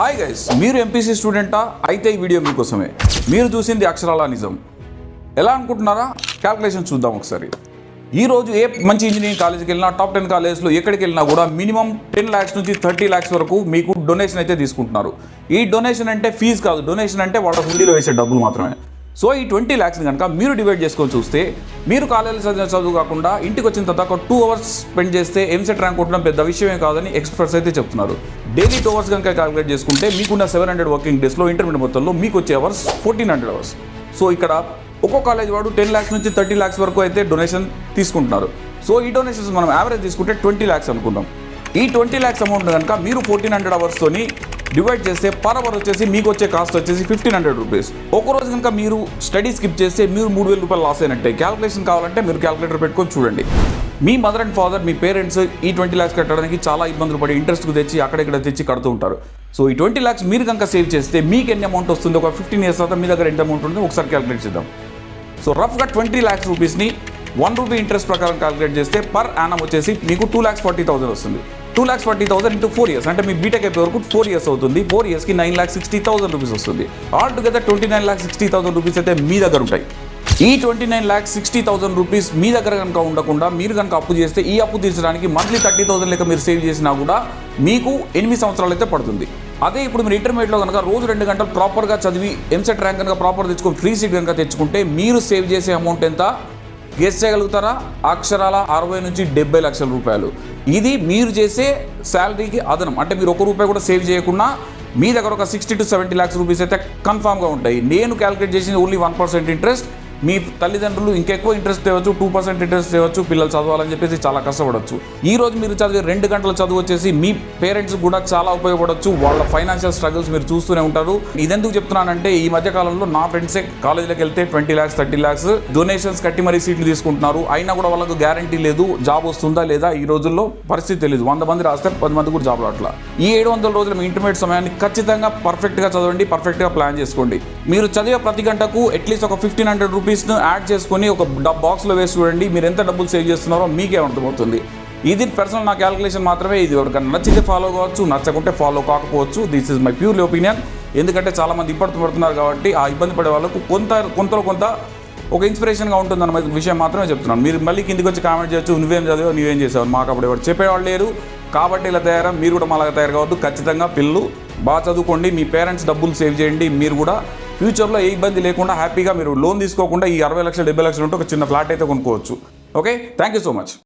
Hi guys, మీరు MPC స్టూడెంటా? అయితే ఈ వీడియో మీకోసమే. మీరు చూసింది అక్షరాల నిజం. ఎలా అనుకుంటున్నారా? క్యాల్కులేషన్ చూద్దాం ఒకసారి. ఈరోజు ఏ మంచి ఇంజనీరింగ్ కాలేజీకి వెళ్ళినా, టాప్ 10 కాలేజ్లో ఎక్కడికి వెళ్ళినా కూడా మినిమం 10 lakhs నుంచి 30 lakhs వరకు మీకు డొనేషన్ అయితే తీసుకుంటున్నారు. ఈ డొనేషన్ అంటే ఫీజు కాదు, డొనేషన్ అంటే వాళ్ళ హుండీలో వేసే డబ్బులు మాత్రమే. సో ఈ 20 lakhs కనుక మీరు డివైడ్ చేసుకొని చూస్తే, మీరు కాలేజీలో చదివిన చదువు కాకుండా ఇంటికి వచ్చిన తర్వాత 2 hours స్పెండ్ చేస్తే ఎంసెట్ ర్యాంక్ కొట్టడం పెద్ద విషయమే కాదని ఎక్స్పర్ట్స్ అయితే చెప్తున్నారు. డైలీ 2 hours కనుక క్యాలిక్యులేట్ చేసుకుంటే మీకున్న 700 వర్కింగ్ డేస్లో ఇంటర్మీడియట్ మొత్తంలో మీకు వచ్చే అవర్స్ 1400 hours. సో ఇక్కడ ఒక్కో కాలేజ్ వాడు 10 lakhs నుంచి 30 lakhs వరకు అయితే డొనేషన్ తీసుకుంటున్నారు. సో ఈ డొనేషన్స్ మనం యావరేజ్ తీసుకుంటే 20 lakhs అనుకుందాం. ఈ 20 lakhs అమౌంట్ కనుక మీరు 1400 hours డివైడ్ చేస్తే పర్ అవర్ వచ్చేసి మీకు వచ్చే కాస్ట్ వచ్చేసి 1500 రూపీస్. ఒకరోజు కనుక మీరు స్టడీ స్కిప్ చేస్తే మీరు 3000 రూపాయలు లాస్ అయినట్టే. క్యాల్కులేషన్ కావాలంటే మీరు క్యాల్కులేటర్ పెట్టుకొని చూడండి. మీ మదర్ అండ్ ఫాదర్, మీ పేరెంట్స్ ఈ 20 lakhs కట్టడానికి చాలా ఇబ్బందులు పడి ఇంట్రెస్ట్కు తెచ్చి అక్కడిక్కడ తెచ్చి కడుతూ ఉంటారు. సో ఈ 20 lakhs మీరు కనుక సేవ్ చేస్తే మీకు ఎన్ని అమౌంట్ వస్తుంది, ఒక 15 years తర్వాత మీ దగ్గర ఎంత అమౌంట్ ఉంటుంది ఒకసారి క్యాల్కులేట్ చేద్దాం. సో రఫ్గా 20 lakhs రూపీస్ని 1 rupee ఇంట్రెస్ట్ ప్రకారం క్యాల్కులేట్ చేస్తే పర్ యానం వచ్చేసి మీకు 2,40,000 వస్తుంది. 2,40,000 into 4 years అంటే మీ బీటెక్ అయిపోయే వరకు 4 years అవుతుంది. 4 yearsకి 9,60,000 రూపీస్ వస్తుంది. ఆల్ టుగెదర్ 29,60,000 రూపీస్ అయితే మీ దగ్గర ఉంటాయి. ఈ 29,60,000 రూపీస్ మీ దగ్గర కనుక ఉండకుండా మీరు కనుక అప్పు చేస్తే, ఈ అప్పు తీర్చడానికి మంత్లీ 30,000 లెక్క మీరు సేవ్ చేసినా కూడా మీకు 8 సంవత్సరాలు అయితే పడుతుంది. అదే ఇప్పుడు మీరు ఇంటర్మీడియట్లో కనుక రోజు 2 గంటలు ప్రాపర్గా చదివి ఎంసెట్ ర్యాంక్ కనుక ప్రాపర్ తెచ్చుకొని ఫ్రీ సీట్ కనుక తెచ్చుకుంటే మీరు సేవ్ చేసే అమౌంట్ ఎంత గెస్ చేయగలుగుతారా? అక్షరాల 60 నుంచి 70 లక్షల రూపాయలు. ఇది మీరు చేసే శాలరీకి అదనం. అంటే మీరు 1 రూపాయి కూడా సేవ్ చేయకుండా మీ దగ్గర ఒక 60 to 70 lakhs రూపీస్ అయితే కన్ఫామ్గా ఉంటాయి. నేను క్యాలిక్యులేట్ చేసింది ఓన్లీ 1% ఇంట్రెస్ట్. మీ తల్లిదండ్రులు ఇంకెక్కువ ఇంట్రెస్ట్ తేవచ్చు, 2% ఇంట్రెస్ట్ తేవచ్చు. పిల్లలు చదవాలని చెప్పేసి చాలా కష్టపడవచ్చు. ఈ రోజు మీరు చదివే 2 గంటల చదువు వచ్చేసి మీ పేరెంట్స్ కూడా చాలా ఉపయోగపడవచ్చు. వాళ్ళ ఫైనాన్షియల్ స్ట్రగుల్స్ మీరు చూస్తూనే ఉంటారు. ఇదెందుకు చెప్తున్నానంటే, ఈ మధ్య కాలంలో నా ఫ్రెండ్సే కాలేజీలోకి వెళ్తే 20 lakhs 30 lakhs డొనేషన్స్ కట్టి మరీ సీట్లు తీసుకుంటున్నారు. అయినా కూడా వాళ్ళకు గ్యారంటీ లేదు జాబ్ వస్తుందా లేదా. ఈ రోజుల్లో పరిస్థితి తెలియదు. 100 మంది రాస్తే 10 మంది కూడా జాబ్ రావట్లా. ఈ 700 రోజుల మీ ఇంటర్మీడియట్ సమయాన్ని ఖచ్చితంగా పర్ఫెక్ట్గా చదవండి, పర్ఫెక్ట్గా ప్లాన్ చేసుకోండి. మీరు చదివే ప్రతి గంటకు అట్లీస్ట్ ఒక 1,500 రూపీస్ను యాడ్ చేసుకొని ఒక బాక్స్లో వేసి చూడండి. మీరు ఎంత డబ్బులు సేవ్ చేస్తున్నారో మీకే అర్థమవుతుంది. ఇది పర్సనల్ నా క్యాలిక్యులేషన్ మాత్రమే. ఇది ఎవరికైనా నచ్చితే ఫాలో కావచ్చు, నచ్చకుంటే ఫాలో కాకపోవచ్చు. This is my purely opinion. ఎందుకంటే చాలామంది ఇబ్బంది పడుతున్నారు కాబట్టి ఆ ఇబ్బంది పడే వాళ్ళకు కొంత ఒక ఇన్స్పిరేషన్గా ఉంటుందన్న విషయం మాత్రమే చెప్తున్నాను. మీరు మళ్ళీ కిందికి వచ్చి కామెంట్ చేయొచ్చు, నువ్వేం చదివావు, నువ్వేం చేసావు. మాకు అప్పుడు ఎవరు చెప్పేవాళ్ళు లేరు కాబట్టి ఇలా తయారా. మీరు కూడా మాలాగా తయారు కావద్దు. ఖచ్చితంగా పిల్లలు బాగా చదువుకోండి, మీ పేరెంట్స్ డబ్బులు సేవ్ చేయండి. మీరు కూడా ఫ్యూచర్లో ఏ ఇబ్బంది లేకుండా హ్యాపీగా మీరు లోన్ తీసుకోకుండా ఈ 60 లక్షలు 70 లక్షలు ఉంటే ఒక చిన్న ఫ్లాట్ అయితే కొనుక్కోవచ్చు. Okay, thank you so much.